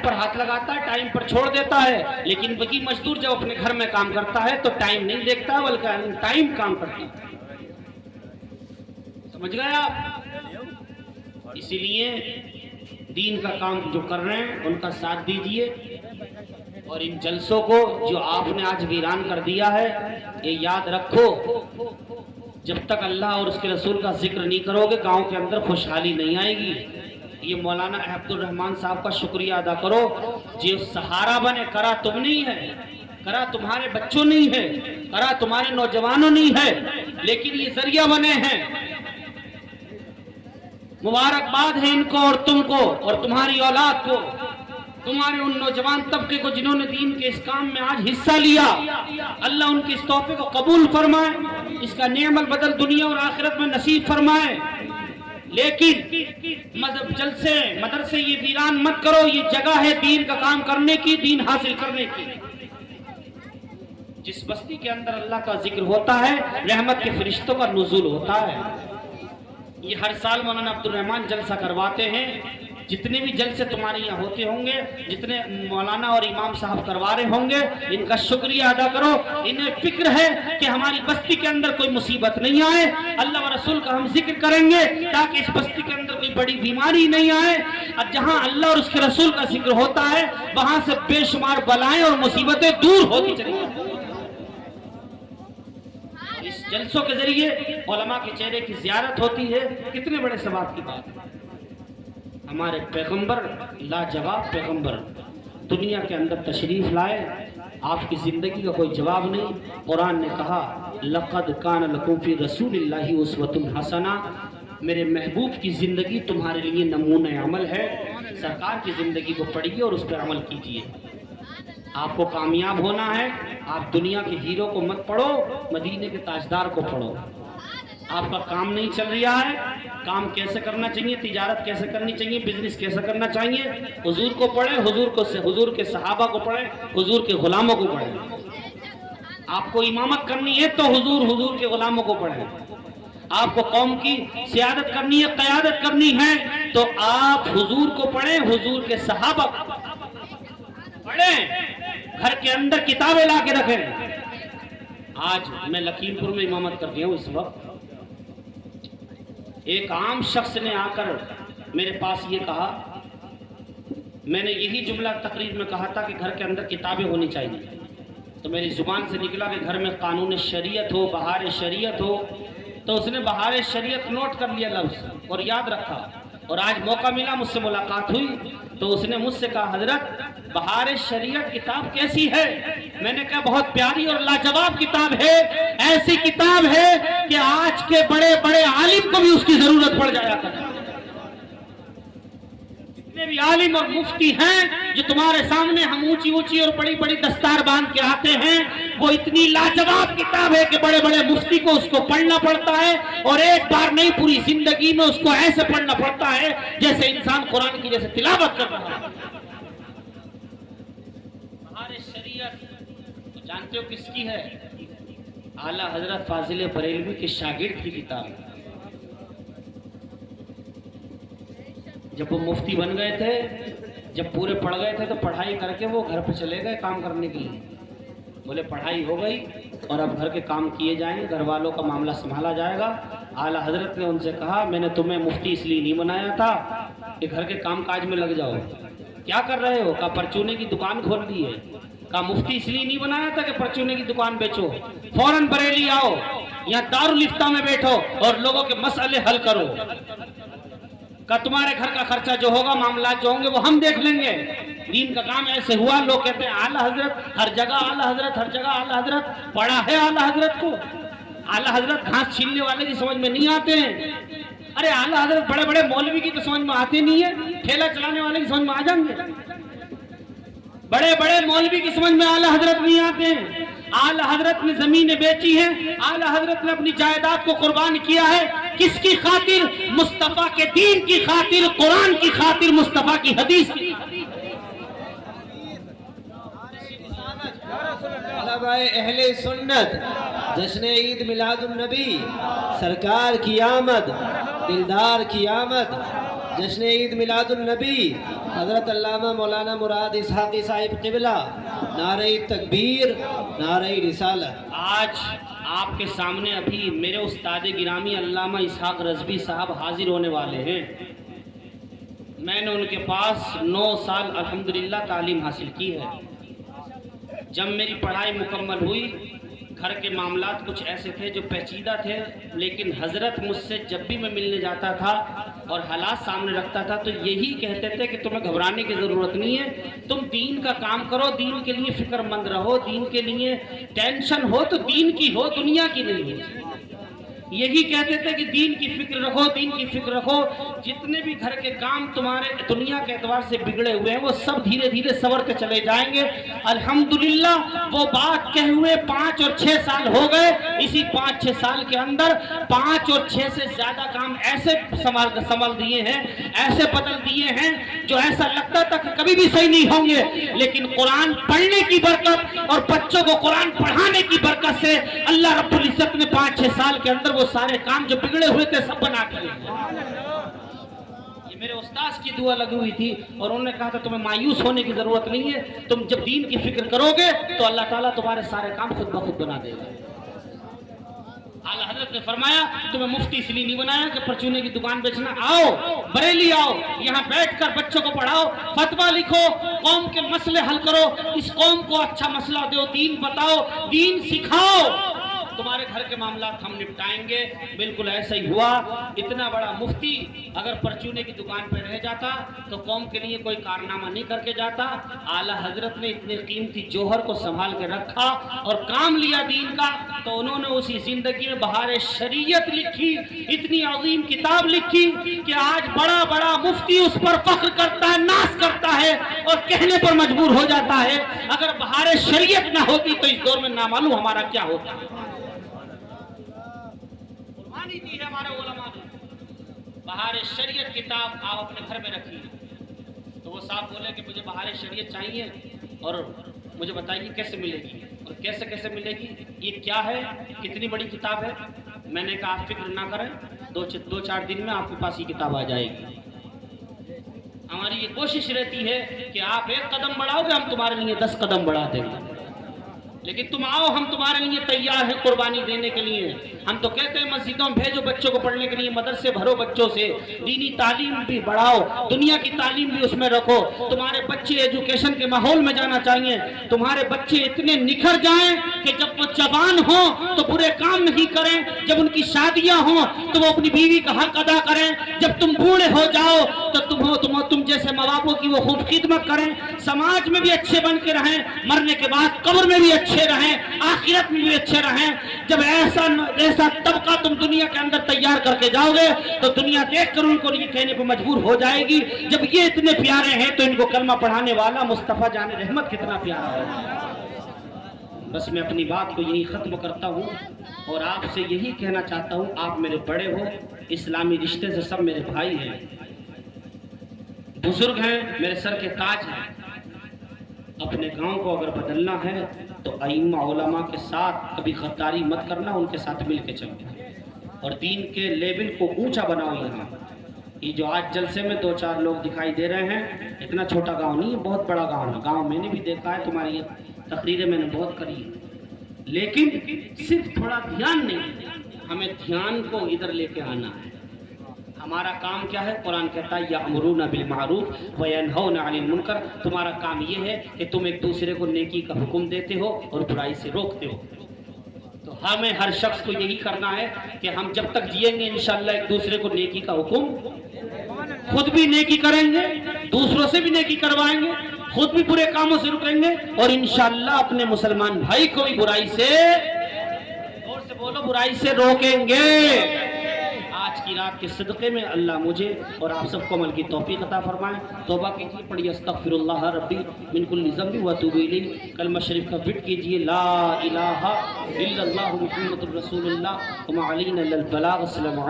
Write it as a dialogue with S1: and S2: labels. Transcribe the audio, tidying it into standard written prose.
S1: پر ہاتھ لگاتا ہے، ٹائم پر چھوڑ دیتا ہے، لیکن وہی مزدور جب اپنے گھر میں کام کرتا ہے تو ٹائم نہیں دیکھتا بلکہ ٹائم کام کرتا ہے۔ سمجھ گئے آپ؟ اسی لیے دین کا کام جو کر رہے ہیں ان کا ساتھ دیجئے، اور ان جلسوں کو جو آپ نے آج ویران کر دیا ہے، یہ یاد رکھو، جب تک اللہ اور اس کے رسول کا ذکر نہیں کرو گے گاؤں کے اندر خوشحالی نہیں آئے گی۔ یہ مولانا عبد الرحمن صاحب کا شکریہ ادا کرو، جو سہارا بنے، کرا تم نہیں ہے، کرا تمہارے بچوں نہیں ہے، کرا تمہارے نوجوانوں نہیں ہے، لیکن یہ ذریعہ بنے ہیں۔ مبارکباد ہے ان کو اور تم کو اور تمہاری اولاد کو، تمہارے ان نوجوان طبقے کو جنہوں نے دین کے اس کام میں آج حصہ لیا۔ اللہ ان کے اس تحفے کو قبول فرمائے، اس کا نعم البدل دنیا اور آخرت میں نصیب فرمائے۔ لیکن جلسے مدرسے یہ ویران مت کرو، یہ جگہ ہے دین کا کام کرنے کی، دین حاصل کرنے کی۔ جس بستی کے اندر اللہ کا ذکر ہوتا ہے، رحمت کے فرشتوں کا نزول ہوتا ہے۔ یہ ہر سال مولانا عبد الرحمن جلسہ کرواتے ہیں۔ جتنے بھی جلسے تمہارے یہاں ہوتے ہوں گے، جتنے مولانا اور امام صاحب کروا رہے ہوں گے، ان کا شکریہ ادا کرو۔ انہیں فکر ہے کہ ہماری بستی کے اندر کوئی مصیبت نہیں آئے، اللہ و رسول کا ہم ذکر کریں گے تاکہ اس بستی کے اندر کوئی بڑی بیماری نہیں آئے۔ اور جہاں اللہ اور اس کے رسول کا ذکر ہوتا ہے وہاں سے بے شمار بلائیں اور مصیبتیں دور ہوتی چلی جائیں۔ اس جلسوں کے ذریعے علماء کے چہرے کی زیارت ہوتی ہے، کتنے بڑے ثواب کی بات ہے۔ ہمارے پیغمبر، لاجواب پیغمبر دنیا کے اندر تشریف لائے، آپ کی زندگی کا کوئی جواب نہیں۔ قرآن نے کہا لَقَدْ كَانَ لَكُمْ فِي رَسُولِ اللَّهِ أُسْوَةٌ حَسَنَةٌ، میرے محبوب کی زندگی تمہارے لیے نمونہ عمل ہے۔ سرکار کی زندگی کو پڑھیے اور اس پر عمل کیجیے۔ آپ کو کامیاب ہونا ہے، آپ دنیا کے ہیرو کو مت پڑھو، مدینے کے تاجدار کو پڑھو۔ آپ کا کام نہیں چل رہا ہے، کام کیسے کرنا چاہیے، تجارت کیسے کرنی چاہیے، بزنس کیسے کرنا چاہیے، حضور کو پڑھیں، حضور کے صحابہ کو پڑھیں، حضور کے غلاموں کو پڑھیں۔ آپ کو امامت کرنی ہے تو حضور کے غلاموں کو پڑھیں۔ آپ کو قوم کی سیادت کرنی ہے، قیادت کرنی ہے تو آپ حضور کو پڑھیں، حضور کے صحابہ کو پڑھیں، گھر کے اندر کتابیں لا کے رکھیں۔ آج میں لکھیم پور میں امامت کرتی ہوں، اس وقت ایک عام شخص نے آ کر میرے پاس یہ کہا، میں نے یہی جملہ تقریر میں کہا تھا کہ گھر کے اندر کتابیں ہونی چاہیے، تو میری زبان سے نکلا کہ گھر میں قانون شریعت ہو، بہار شریعت ہو، تو اس نے بہار شریعت نوٹ کر لیا لفظ اور یاد رکھا، اور آج موقع ملا مجھ سے ملاقات ہوئی تو اس نے مجھ سے کہا حضرت بہار شریعت کتاب کیسی ہے؟ میں نے کہا بہت پیاری اور لاجواب کتاب ہے، ایسی کتاب ہے کہ آج کے بڑے بڑے عالم کو بھی اس کی ضرورت پڑ جایا کرتی ہے۔ جتنے بھی عالم اور مفتی ہیں جو تمہارے سامنے ہم اونچی اونچی اور بڑی بڑی دستار باندھ کے آتے ہیں، وہ اتنی لاجواب کتاب ہے کہ بڑے بڑے مفتی کو اس کو پڑھنا پڑتا ہے، اور ایک بار نہیں پوری زندگی میں اس کو ایسے پڑھنا پڑتا ہے جیسے انسان قرآن کی جیسے تلاوت کر رہا ہے۔ بہار شریعت جانتے ہو کس کی ہے؟ اعلیٰ حضرت فاضل بریلوی کے شاگرد کی کتاب ہے۔ جب وہ مفتی بن گئے تھے، جب پورے پڑھ گئے تھے تو پڑھائی کر کے وہ گھر پہ چلے گئے کام کرنے کے لیے۔ بولے پڑھائی ہو گئی اور اب گھر کے کام کیے جائیں گے، گھر والوں کا معاملہ سنبھالا جائے گا۔ اعلیٰ حضرت نے ان سے کہا میں نے تمہیں مفتی اس لیے نہیں بنایا تھا کہ گھر کے کام کاج میں لگ جاؤ۔ کیا کر رہے ہو؟ کہا پرچونے کی دکان کھول دی ہے۔ کہا مفتی اس لیے نہیں بنایا تھا کہ پرچونے کی دکان بیچو، فوراً بریلی آؤ، یہاں دارالفتہ میں بیٹھو اور لوگوں کے مسئلے حل کرو۔ کہ تمہارے گھر کا خرچہ جو ہوگا، معاملات جو ہوں گے وہ ہم دیکھ لیں گے۔ دین کا کام ایسے ہوا، لوگ کہتے ہیں اعلیٰ حضرت ہر جگہ، اعلیٰ حضرت ہر جگہ، اعلیٰ حضرت پڑھا ہے اعلیٰ حضرت کو؟ اعلیٰ حضرت گھاس چھیلنے والے کی سمجھ میں نہیں آتے ہیں۔ ارے اعلیٰ حضرت بڑے بڑے مولوی کی تو سمجھ میں آتے نہیں ہے، ٹھیلا چلانے والے کی سمجھ میں آ جائیں گے؟ بڑے بڑے مولوی کی سمجھ میں اعلیٰ حضرت نہیں آتے ہیں۔ اعلیٰ حضرت نے زمینیں بیچی ہیں، اعلیٰ حضرت نے اپنی جائیداد کو قربان کیا ہے، کس کی خاطر؟ مصطفیٰ کے دین کی خاطر، قرآن کی خاطر، مصطفیٰ کی حدیث کی۔
S2: طلبہ اہل سنت، جشن عید میلاد النبی، سرکار کی آمد، دلدار کی آمد، جشن عید میلاد النبی، حضرت علامہ مولانا مراد اسحاقی صاحب قبلہ، نعرہ تکبیر، نعرہ رسالت۔
S1: آج آپ کے سامنے ابھی میرے استاد گرامی علامہ اسحاق رضوی صاحب حاضر ہونے والے ہیں۔ میں نے ان کے پاس 9 سال الحمدللہ تعلیم حاصل کی ہے۔ جب میری پڑھائی مکمل ہوئی، گھر کے معاملات کچھ ایسے تھے جو پیچیدہ تھے، لیکن حضرت مجھ سے جب بھی میں ملنے جاتا تھا اور حالات سامنے رکھتا تھا تو یہی کہتے تھے کہ تمہیں گھبرانے کی ضرورت نہیں ہے، تم دین کا کام کرو، دین کے لیے فکر مند رہو، دین کے لیے ٹینشن ہو تو دین کی ہو، دنیا کی نہیں ہو۔ یہی کہتے تھے کہ دین کی فکر رکھو، دین کی فکر رکھو، جتنے بھی گھر کے کام تمہارے دنیا کے اعتبار سے بگڑے ہوئے ہیں وہ سب دھیرے دھیرے سنورتے چلے جائیں گے۔ الحمدللہ وہ بات کہے ہوئے 5 اور 6 سال ہو گئے۔ اسی 5-6 سال کے اندر 5 اور 6 سے زیادہ کام ایسے سنبھال دیے ہیں، ایسے بدل دیے ہیں جو ایسا لگتا تھا کہ کبھی بھی صحیح نہیں ہوں گے، لیکن قرآن پڑھنے کی برکت اور بچوں کو قرآن پڑھانے کی برکت سے اللہ رب العزت نے 5-6 سال کے اندر وہ سارے کام جو بگڑے ہوئے تھے سب بنا کے لے گئے۔ یہ میرے استاذ کی دعا لگی ہوئی تھی اور انہوں نے کہا تھا تمہیں مایوس ہونے کی ضرورت نہیں ہے، تم جب دین کی فکر کرو گے تو اللہ تعالیٰ تمہارے سارے کام خود بخود بنا دے گا۔ اعلیٰ حضرت نے فرمایا تمہیں مفتی اس لیے نہیں بنایا کہ پرچونے کی دکان بیچنا، آؤ بریلی آؤ، یہاں بیٹھ کر بچوں کو پڑھاؤ، فتویٰ لکھو، قوم کے مسئلے حل کرو، اس قوم کو اچھا مسئلہ دو، دین بتاؤ، دین سکھاؤ، تمہارے گھر کے معاملات ہم نپٹائیں گے۔ بالکل ایسا ہی ہوا۔ اتنا بڑا مفتی اگر پرچونے کی دکان پہ رہ جاتا تو قوم کے لیے کوئی کارنامہ نہیں کر کے جاتا۔ اعلیٰ حضرت نے اتنے قیمتی جوہر کو سنبھال کے رکھا اور کام لیا دین کا، تو انہوں نے اسی زندگی میں بہار شریعت لکھی، اتنی عظیم کتاب لکھی کہ آج بڑا بڑا مفتی اس پر فخر کرتا ہے، ناز کرتا ہے اور کہنے پر مجبور ہو جاتا ہے اگر بہار شریعت نہ ہوتی تو اس دور میں نامعلوم ہمارا کیا ہوتا۔ دی ہے ہمارے علماء نے بہار شریعت کتاب آپ اپنے گھر میں رکھیے۔ تو وہ صاحب بولے کہ مجھے بہار شریعت چاہیے اور مجھے بتائیے کیسے ملے گی اور کیسے ملے گی، یہ کیا ہے، کتنی بڑی کتاب ہے۔ میں نے کہا آپ فکر نہ کریں، 2-4 دن میں آپ کے پاس یہ کتاب آ جائے گی۔ ہماری یہ کوشش رہتی ہے کہ آپ 1 قدم بڑھاؤ گے ہم تمہارے لیے 10 قدم بڑھا دیں گے، لیکن تم آؤ ہم تمہارے لیے تیار ہیں قربانی دینے کے لیے۔ ہم تو کہتے ہیں مسجدوں میں بھیجو بچوں کو پڑھنے کے لیے، مدرسے بھرو بچوں سے، دینی تعلیم بھی بڑھاؤ، دنیا کی تعلیم بھی اس میں رکھو۔ تمہارے بچے ایجوکیشن کے ماحول میں جانا چاہیے، تمہارے بچے اتنے نکھر جائیں کہ جب وہ جوان ہوں تو برے کام نہیں کریں، جب ان کی شادیاں ہوں تو وہ اپنی بیوی کا حق ادا کریں، جب تم بوڑھے ہو جاؤ تو تم جیسے ماں باپوں کی وہ خوب خدمت کریں، سماج میں بھی اچھے بن کے رہیں، مرنے کے بعد قبر میں بھی اچھے رہیں، آخرت میں بھی اچھے رہیں۔ جب ایسا طبقہ تم دنیا کے اندر تیار کر کے جاؤ گے تو دنیا دیکھ کر ان کو یہ کہنے پر مجبور ہو جائے گی جب یہ اتنے پیارے ہیں تو ان کو کلمہ پڑھانے والا مصطفیٰ جان رحمت کتنا پیارا ہے۔ بس میں اپنی بات کو یہی ختم کرتا ہوں اور آپ سے یہی کہنا چاہتا ہوں، آپ میرے بڑے ہو، اسلامی رشتے سے سب میرے بھائی ہیں، بزرگ ہیں، میرے سر کے تاج ہیں۔ اپنے گاؤں کو اگر بدلنا ہے تو ائمہ علماء کے ساتھ کبھی غداری مت کرنا، ان کے ساتھ مل کے چلنا اور دین کے لیول کو اونچا بناؤ۔ یہاں یہ جو آج جلسے میں 2-4 لوگ دکھائی دے رہے ہیں، اتنا چھوٹا گاؤں نہیں ہے، بہت بڑا گاؤں ہے۔ گاؤں میں نے بھی دیکھا ہے، تمہاری یہ تقریریں میں نے بہت کری ہے، لیکن صرف تھوڑا دھیان نہیں، ہمیں دھیان کو ادھر لے کے آنا ہے۔ ہمارا کام کیا ہے؟ قرآن کہتا ہے یأمرون بالمعروف وینہون عن المنکر۔ تمہارا کام یہ ہے کہ تم ایک دوسرے کو نیکی کا حکم دیتے ہو اور برائی سے روکتے ہو۔ تو ہمیں ہر شخص کو یہی کرنا ہے کہ ہم جب تک جئیں گے انشاءاللہ ایک دوسرے کو نیکی کا حکم، خود بھی نیکی کریں گے، دوسروں سے بھی نیکی کروائیں گے، خود بھی برے کاموں سے رکیں گے اور انشاءاللہ اپنے مسلمان بھائی کو بھی برائی سے، اور سے بولو، برائی سے روکیں گے۔ آج کی رات کے صدقے میں اللہ مجھے اور آپ سب کو عمل کی توفیق عطا فرمائے۔ توبہ کیجیے، پڑھیے استغفر اللہ ربی من کل ذنب واتوب الیہ، کلمہ شریف کا وٹ کیجیے، لا الہ الا اللہ محمد الرسول اللہ وما علینا الا البلاغ۔ السلام علیکم۔